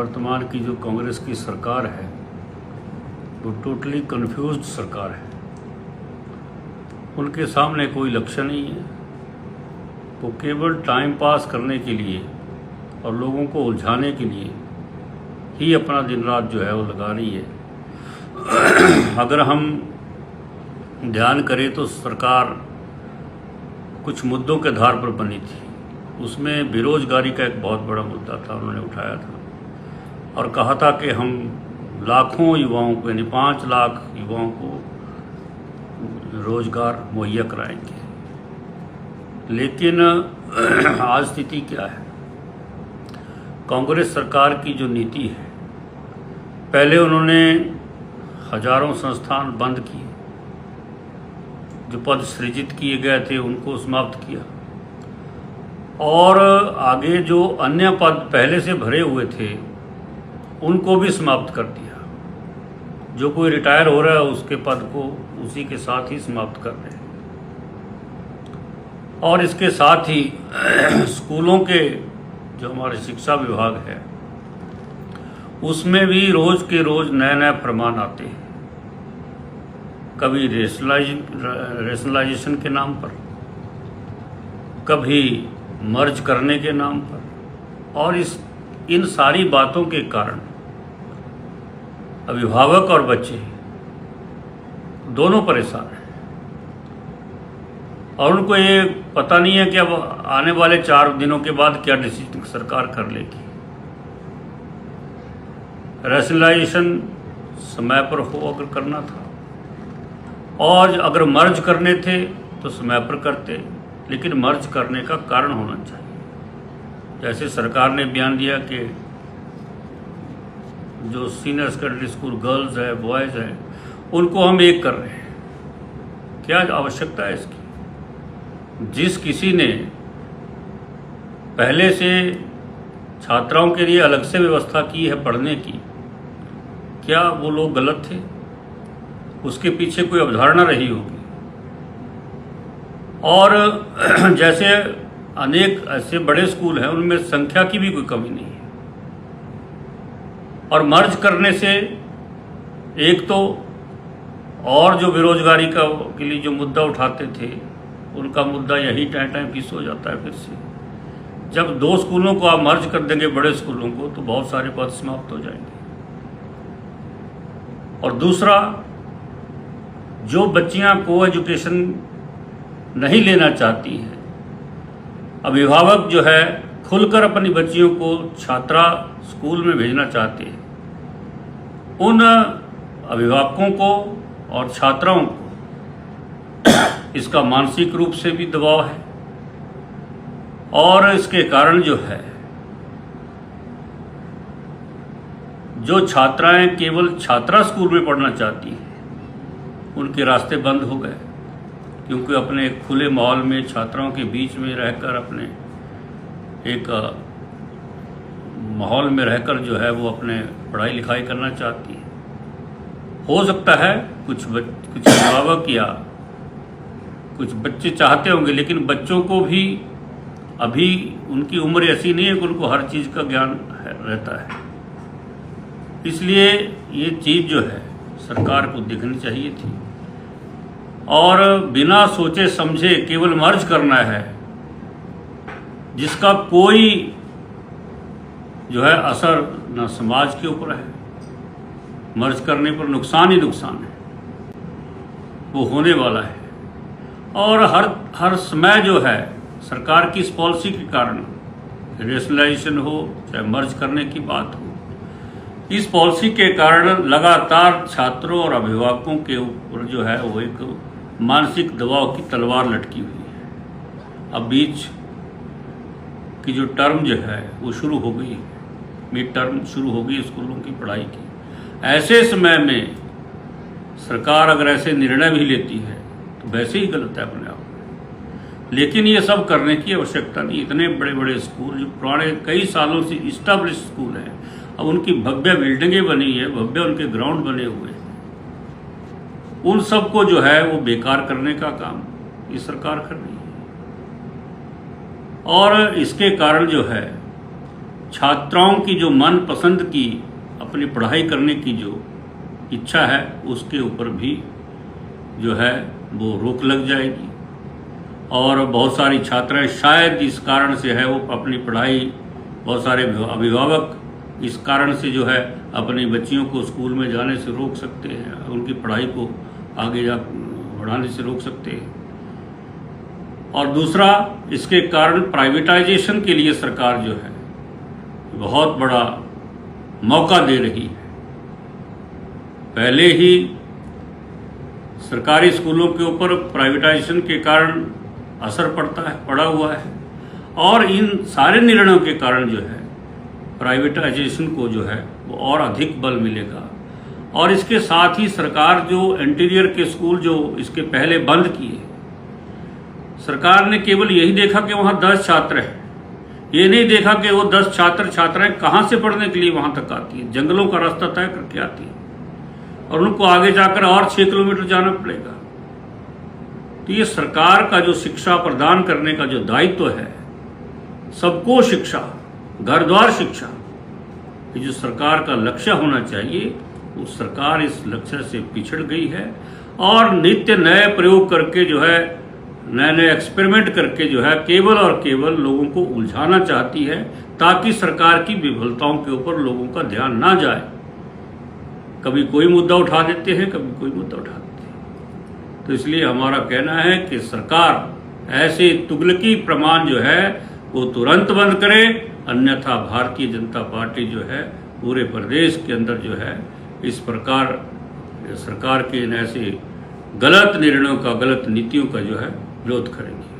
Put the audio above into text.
वर्तमान की जो कांग्रेस की सरकार है वो टोटली कंफ्यूज्ड सरकार है। उनके सामने कोई लक्ष्य नहीं है। वो केवल टाइम पास करने के लिए और लोगों को उलझाने के लिए ही अपना दिन रात जो है वो लगा रही है। अगर हम ध्यान करें तो सरकार कुछ मुद्दों के आधार पर बनी थी। उसमें बेरोजगारी का एक बहुत बड़ा मुद्दा था, उन्होंने उठाया था और कहा था कि हम लाखों युवाओं को यानी 5 लाख युवाओं को रोजगार मुहैया कराएंगे। लेकिन आज स्थिति क्या है? कांग्रेस सरकार की जो नीति है, पहले उन्होंने हजारों संस्थान बंद किए, जो पद सृजित किए गए थे उनको समाप्त किया और आगे जो अन्य पद पहले से भरे हुए थे उनको भी समाप्त कर दिया। जो कोई रिटायर हो रहा है उसके पद को उसी के साथ ही समाप्त कर रहे हैं। और इसके साथ ही स्कूलों के जो हमारे शिक्षा विभाग है उसमें भी रोज के रोज नए नए फरमान आते हैं। कभी रेशनलाइजेशन के नाम पर, कभी मर्ज करने के नाम पर, और इन सारी बातों के कारण अभिभावक और बच्चे दोनों परेशान हैं। और उनको ये पता नहीं है कि अब आने वाले 4 दिनों के बाद क्या डिसीजन सरकार कर लेगी। रैशनलाइजेशन समय पर हो अगर करना था, और अगर मर्ज करने थे तो समय पर करते, लेकिन मर्ज करने का कारण होना चाहिए। जैसे सरकार ने बयान दिया कि जो सीनियर सेकेंडरी स्कूल गर्ल्स है, बॉयज़ हैं, उनको हम एक कर रहे हैं। क्या आवश्यकता है इसकी? जिस किसी ने पहले से छात्राओं के लिए अलग से व्यवस्था की है पढ़ने की, क्या वो लोग गलत थे? उसके पीछे कोई अवधारणा रही होगी। और जैसे अनेक ऐसे बड़े स्कूल हैं उनमें संख्या की भी कोई कमी नहीं है। और मर्ज करने से एक तो और जो बेरोजगारी के लिए जो मुद्दा उठाते थे उनका मुद्दा यही टाइम फिक्स हो जाता है। फिर से जब 2 स्कूलों को आप मर्ज कर देंगे, बड़े स्कूलों को, तो बहुत सारे पद समाप्त हो जाएंगे। और दूसरा, जो बच्चियां को एजुकेशन नहीं लेना चाहती हैं, अभिभावक जो है खुलकर अपनी बच्चियों को छात्रा स्कूल में भेजना चाहते हैं, उन अभिभावकों को और छात्राओं को इसका मानसिक रूप से भी दबाव है। और इसके कारण जो है, जो छात्राएं केवल छात्रा स्कूल में पढ़ना चाहती हैं उनके रास्ते बंद हो गए, क्योंकि अपने खुले माहौल में छात्राओं के बीच में रहकर, अपने एक माहौल में रहकर जो है वो अपने पढ़ाई लिखाई करना चाहती है। हो सकता है कुछ अभिभावक या कुछ बच्चे चाहते होंगे, लेकिन बच्चों को भी अभी उनकी उम्र ऐसी नहीं है कि उनको हर चीज़ का ज्ञान रहता है। इसलिए ये चीज़ जो है सरकार को देखनी चाहिए थी। और बिना सोचे समझे केवल मर्ज करना है, जिसका कोई जो है असर न समाज के ऊपर है, मर्ज करने पर नुकसान ही नुकसान है, वो होने वाला है। और हर समय जो है सरकार की इस पॉलिसी के कारण, रेशनलाइजेशन हो चाहे मर्ज करने की बात हो, इस पॉलिसी के कारण लगातार छात्रों और अभिभावकों के ऊपर जो है वो एक मानसिक दबाव की तलवार लटकी हुई है। अब बीच की जो टर्म जो है वो शुरू हो गई, मिड टर्म शुरू हो गई स्कूलों की पढ़ाई की। ऐसे समय में सरकार अगर ऐसे निर्णय भी लेती है तो वैसे ही गलत है अपने आप में। लेकिन ये सब करने की आवश्यकता नहीं। इतने बड़े बड़े स्कूल जो पुराने कई सालों से इस्टेब्लिश स्कूल हैं, अब उनकी भव्य बिल्डिंगें बनी है, भव्य उनके ग्राउंड बने हुए हैं, उन सबको जो है वो बेकार करने का काम ये सरकार कर रही है। और इसके कारण जो है छात्राओं की जो मन पसंद की अपनी पढ़ाई करने की जो इच्छा है उसके ऊपर भी जो है वो रोक लग जाएगी। और बहुत सारी छात्राएं शायद इस कारण से है वो अपनी पढ़ाई, बहुत सारे अभिभावक इस कारण से जो है अपनी बच्चियों को स्कूल में जाने से रोक सकते हैं, उनकी पढ़ाई को आगे जा बढ़ाने से रोक सकते हैं। और दूसरा, इसके कारण प्राइवेटाइजेशन के लिए सरकार जो है बहुत बड़ा मौका दे रही है। पहले ही सरकारी स्कूलों के ऊपर प्राइवेटाइजेशन के कारण असर पड़ा हुआ है, और इन सारे निर्णयों के कारण जो है प्राइवेटाइजेशन को जो है वो और अधिक बल मिलेगा। और इसके साथ ही सरकार जो इंटीरियर के स्कूल जो इसके पहले बंद किए, सरकार ने केवल यही देखा कि वहाँ 10 छात्र हैं, ये नहीं देखा कि वो 10 छात्र छात्राएं कहाँ से पढ़ने के लिए वहाँ तक आती है। जंगलों का रास्ता तय करके आती है और उनको आगे जाकर और 6 किलोमीटर जाना पड़ेगा। तो ये सरकार का जो शिक्षा प्रदान करने का जो दायित्व है, सबको शिक्षा, घर द्वार शिक्षा, ये जो सरकार का लक्ष्य होना चाहिए, वो सरकार इस लक्ष्य से पिछड़ गई है और नित्य नए प्रयोग करके जो है, नए नए एक्सपेरिमेंट करके जो है केवल और केवल लोगों को उलझाना चाहती है, ताकि सरकार की विफलताओं के ऊपर लोगों का ध्यान ना जाए। कभी कोई मुद्दा उठा देते हैं, कभी कोई मुद्दा उठा देते हैं। तो इसलिए हमारा कहना है कि सरकार ऐसे तुगलकी प्रमाण जो है वो तुरंत बंद करे, अन्यथा भारतीय जनता पार्टी जो है पूरे प्रदेश के अंदर जो है इस प्रकार सरकार के इन ऐसे गलत निर्णयों का, गलत नीतियों का जो है विरोध करेंगे।